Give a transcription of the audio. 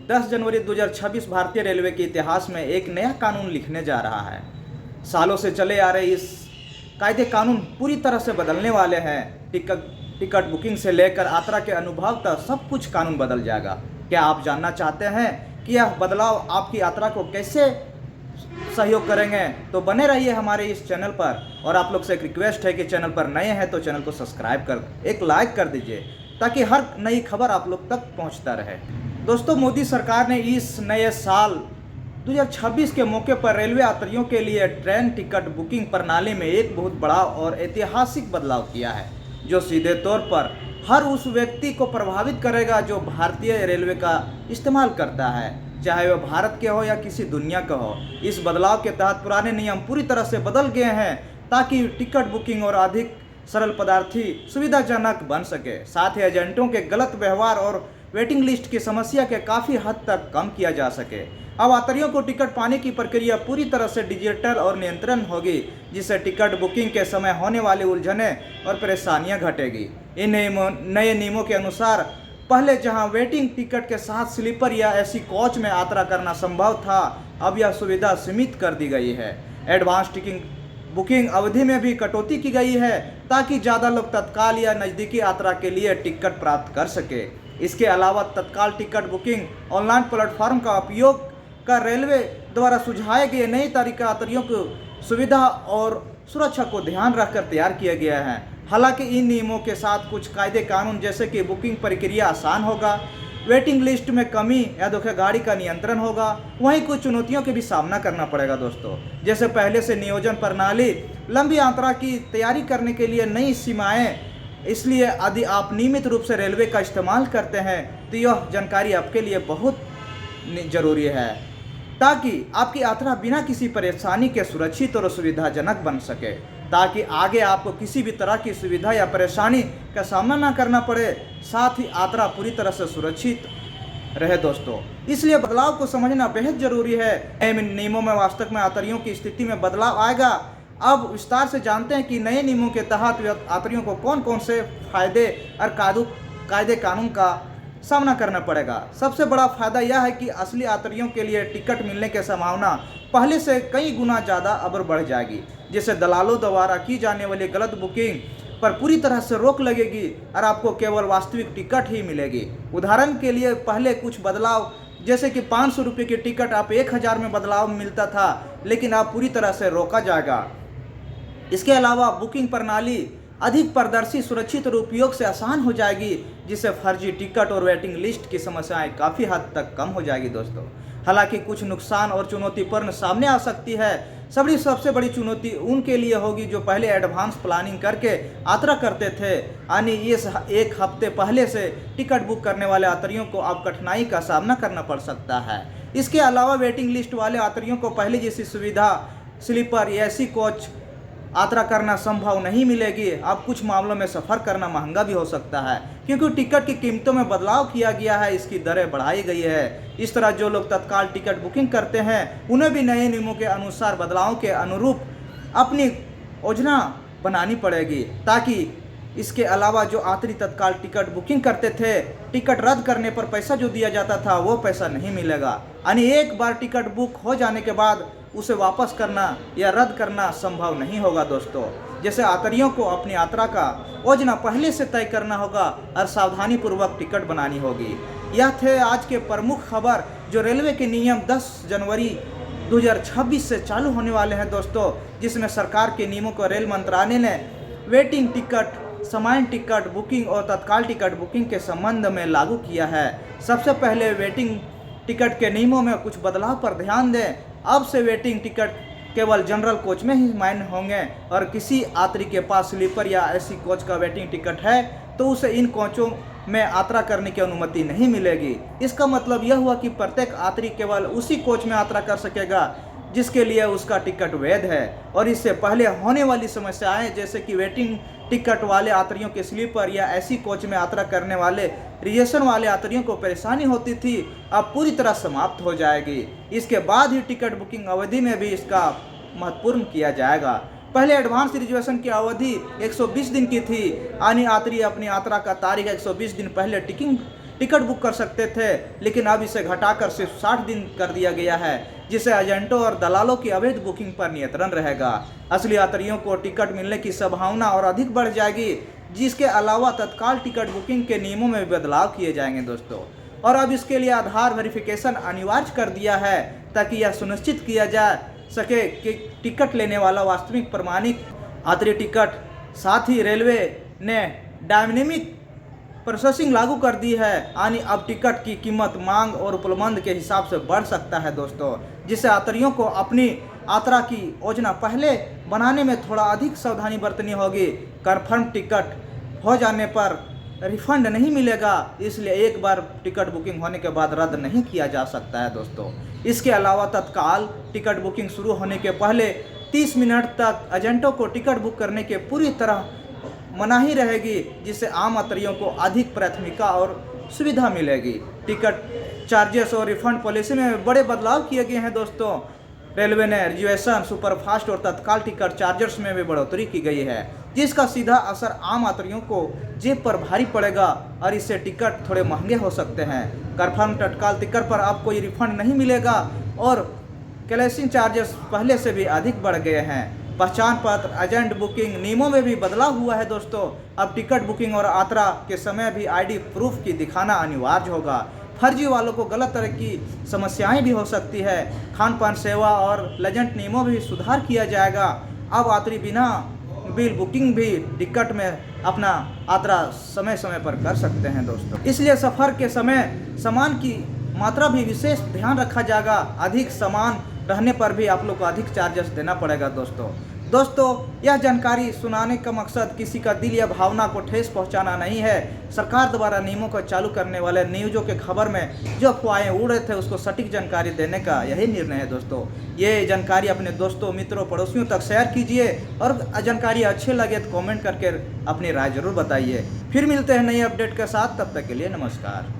10 जनवरी 2026 भारतीय रेलवे के इतिहास में एक नया कानून लिखने जा रहा है। सालों से चले आ रहे इस कायदे कानून पूरी तरह से बदलने वाले हैं। टिकट बुकिंग से लेकर यात्रा के अनुभव तक सब कुछ कानून बदल जाएगा। क्या आप जानना चाहते हैं कि यह बदलाव आपकी यात्रा को कैसे सहयोग करेंगे? तो बने रहिए हमारे इस चैनल पर। और आप लोग से एक रिक्वेस्ट है कि चैनल पर नए हैं तो चैनल को सब्सक्राइब कर एक लाइक कर दीजिए, ताकि हर नई खबर आप लोग तक पहुंचता रहे। दोस्तों, मोदी सरकार ने इस नए साल 2026 के मौके पर रेलवे यात्रियों के लिए ट्रेन टिकट बुकिंग प्रणाली में एक बहुत बड़ा और ऐतिहासिक बदलाव किया है, जो सीधे तौर पर हर उस व्यक्ति को प्रभावित करेगा जो भारतीय रेलवे का इस्तेमाल करता है, चाहे वह भारत के हो या किसी दुनिया का हो। इस बदलाव के तहत पुराने नियम पूरी तरह से बदल गए हैं, ताकि टिकट बुकिंग और अधिक सरल पदार्थी सुविधाजनक बन सके। साथ ही एजेंटों के गलत व्यवहार और वेटिंग लिस्ट की समस्या के काफ़ी हद तक कम किया जा सके। अब यात्रियों को टिकट पाने की प्रक्रिया पूरी तरह से डिजिटल और नियंत्रण होगी, जिससे टिकट बुकिंग के समय होने वाली उलझने और परेशानियां घटेगी। इन नए नियमों के अनुसार पहले जहां वेटिंग टिकट के साथ स्लीपर या एसी कोच में यात्रा करना संभव था, अब यह सुविधा सीमित कर दी गई है। एडवांस टिकट बुकिंग अवधि में भी कटौती की गई है, ताकि ज़्यादा लोग तत्काल या नज़दीकी यात्रा के लिए टिकट प्राप्त कर सके। इसके अलावा तत्काल टिकट बुकिंग ऑनलाइन प्लेटफॉर्म का उपयोग कर रेलवे द्वारा सुझाए गए नए तरीका यात्रियों को सुविधा और सुरक्षा को ध्यान रखकर तैयार किया गया है। हालांकि इन नियमों के साथ कुछ कायदे कानून, जैसे कि बुकिंग प्रक्रिया आसान होगा, वेटिंग लिस्ट में कमी या धोखाधड़ी का नियंत्रण होगा, वहीं कुछ चुनौतियों के भी सामना करना पड़ेगा दोस्तों। जैसे पहले से नियोजन प्रणाली, लंबी यात्रा की तैयारी करने के लिए नई सीमाएं। इसलिए यदि आप नियमित रूप से रेलवे का इस्तेमाल करते हैं तो यह जानकारी आपके लिए बहुत जरूरी है, ताकि आपकी यात्रा बिना किसी परेशानी के सुरक्षित और सुविधाजनक बन सके, ताकि आगे आपको किसी भी तरह की सुविधा या परेशानी का सामना ना करना पड़े। साथ ही यात्रा पूरी तरह से सुरक्षित रहे दोस्तों। इसलिए बदलाव को समझना बेहद जरूरी है। इन नियमों में वास्तव में यात्रियों की स्थिति में बदलाव आएगा। अब विस्तार से जानते हैं कि नए नियमों के तहत यात्रियों को कौन कौन से फायदे और कायदे कानून का सामना करना पड़ेगा। सबसे बड़ा फायदा यह है कि असली यात्रियों के लिए टिकट मिलने की संभावना पहले से कई गुना ज़्यादा अब बढ़ जाएगी, जिससे दलालों द्वारा की जाने वाली गलत बुकिंग पर पूरी तरह से रोक लगेगी और आपको केवल वास्तविक टिकट ही मिलेगी। उदाहरण के लिए, पहले कुछ बदलाव, जैसे कि 500 रुपये की टिकट आप 1000 में बदलाव मिलता था, लेकिन अब पूरी तरह से रोका जाएगा। इसके अलावा बुकिंग प्रणाली अधिक पारदर्शी, सुरक्षित और उपयोग से आसान हो जाएगी, जिससे फर्जी टिकट और वेटिंग लिस्ट की समस्याएं काफ़ी हद तक कम हो जाएगी दोस्तों। हालांकि कुछ नुकसान और चुनौतीपूर्ण सामने आ सकती है। सबसे बड़ी चुनौती उनके लिए होगी जो पहले एडवांस प्लानिंग करके यात्रा करते थे, यानी इस एक हफ्ते पहले से टिकट बुक करने वाले यात्रियों को अब कठिनाई का सामना करना पड़ सकता है। इसके अलावा वेटिंग लिस्ट वाले यात्रियों को पहले जैसी सुविधा स्लीपर या एसी कोच यात्रा करना संभव नहीं मिलेगी। अब कुछ मामलों में सफ़र करना महंगा भी हो सकता है, क्योंकि टिकट की कीमतों में बदलाव किया गया है, इसकी दरें बढ़ाई गई है। इस तरह जो लोग तत्काल टिकट बुकिंग करते हैं, उन्हें भी नए नियमों के अनुसार बदलावों के अनुरूप अपनी योजना बनानी पड़ेगी, ताकि इसके अलावा जो यात्री तत्काल टिकट बुकिंग करते थे, टिकट रद्द करने पर पैसा जो दिया जाता था वो पैसा नहीं मिलेगा। यानी एक बार टिकट बुक हो जाने के बाद उसे वापस करना या रद्द करना संभव नहीं होगा दोस्तों। जैसे यात्रियों को अपनी यात्रा का योजना पहले से तय करना होगा और सावधानी पूर्वक टिकट बनानी होगी। यह थे आज के प्रमुख खबर, जो रेलवे के नियम 10 जनवरी 2026 से चालू होने वाले हैं दोस्तों, जिसमें सरकार के नियमों को रेल मंत्रालय ने वेटिंग टिकट, सामान्य टिकट बुकिंग और तत्काल टिकट बुकिंग के संबंध में लागू किया है। सबसे पहले वेटिंग टिकट के नियमों में कुछ बदलाव पर ध्यान दें। अब से वेटिंग टिकट केवल जनरल कोच में ही मान्य होंगे, और किसी यात्री के पास स्लीपर या एसी कोच का वेटिंग टिकट है तो उसे इन कोचों में यात्रा करने की अनुमति नहीं मिलेगी। इसका मतलब यह हुआ कि प्रत्येक यात्री केवल उसी कोच में यात्रा कर सकेगा जिसके लिए उसका टिकट वैध है। और इससे पहले होने वाली समस्याएं, जैसे कि वेटिंग टिकट वाले यात्रियों के स्लीपर या ऐसी कोच में यात्रा करने वाले रिजर्वेशन वाले यात्रियों को परेशानी होती थी, अब पूरी तरह समाप्त हो जाएगी। इसके बाद ही टिकट बुकिंग अवधि में भी इसका महत्वपूर्ण किया जाएगा। पहले एडवांस रिजर्वेशन की अवधि 120 दिन की थी, यानी यात्री अपनी यात्रा का तारीख 120 दिन पहले टिकट बुक कर सकते थे, लेकिन अब इसे घटाकर सिर्फ 60 दिन कर दिया गया है, जिससे एजेंटों और दलालों की अवैध बुकिंग पर नियंत्रण रहेगा। असली यात्रियों को टिकट मिलने की संभावना और अधिक बढ़ जाएगी, जिसके अलावा तत्काल टिकट बुकिंग के नियमों में बदलाव किए जाएंगे दोस्तों। और अब इसके लिए आधार वेरिफिकेशन अनिवार्य कर दिया है, ताकि यह सुनिश्चित किया जा सके कि टिकट लेने वाला वास्तविक प्रमाणिक यात्री टिकट। साथ ही रेलवे ने डायनेमिक प्रोसेसिंग लागू कर दी है, यानी अब टिकट की कीमत मांग और उपलब्ध के हिसाब से बढ़ सकता है दोस्तों, जिससे यात्रियों को अपनी यात्रा की योजना पहले बनाने में थोड़ा अधिक सावधानी बरतनी होगी। कन्फर्म टिकट हो जाने पर रिफंड नहीं मिलेगा, इसलिए एक बार टिकट बुकिंग होने के बाद रद्द नहीं किया जा सकता है दोस्तों। इसके अलावा तत्काल टिकट बुकिंग शुरू होने के पहले 30 मिनट तक एजेंटों को टिकट बुक करने के पूरी तरह मनाही रहेगी, जिससे आम यात्रियों को अधिक प्राथमिकता और सुविधा मिलेगी। टिकट चार्जेस और रिफंड पॉलिसी में बड़े बदलाव किए गए हैं दोस्तों। रेलवे ने रिजर्वेशन, सुपरफास्ट और तत्काल टिकट चार्जर्स में भी बढ़ोतरी की गई है, जिसका सीधा असर आम यात्रियों को जेब पर भारी पड़ेगा और इससे टिकट थोड़े महंगे हो सकते हैं। कन्फर्म तत्काल टिकट पर अब कोई रिफंड नहीं मिलेगा और कैंसिलेशन चार्जेस पहले से भी अधिक बढ़ गए हैं। पहचान पत्र, एजेंट बुकिंग नियमों में भी बदलाव हुआ है दोस्तों। अब टिकट बुकिंग और यात्रा के समय भी आईडी प्रूफ की दिखाना अनिवार्य होगा। फर्जी वालों को गलत तरह की समस्याएं भी हो सकती है। खान पान सेवा और लेजेंट नियमों में भी सुधार किया जाएगा। अब यात्री बिना बिल बुकिंग भी टिकट में अपना यात्रा समय समय पर कर सकते हैं दोस्तों। इसलिए सफ़र के समय सामान की मात्रा भी विशेष ध्यान रखा जाएगा। अधिक सामान रहने पर भी आप लोग को अधिक चार्जेस देना पड़ेगा दोस्तों। यह जानकारी सुनाने का मकसद किसी का दिल या भावना को ठेस पहुंचाना नहीं है। सरकार द्वारा नियमों को चालू करने वाले न्यूज़ों के खबर में जो अफवाहें उड़ रहे थे, उसको सटीक जानकारी देने का यही निर्णय है दोस्तों। ये जानकारी अपने दोस्तों, मित्रों, पड़ोसियों तक शेयर कीजिए और जानकारी अच्छी लगे तो कमेंट करके अपनी राय जरूर बताइए। फिर मिलते हैं नई अपडेट के साथ, तब तक के लिए नमस्कार।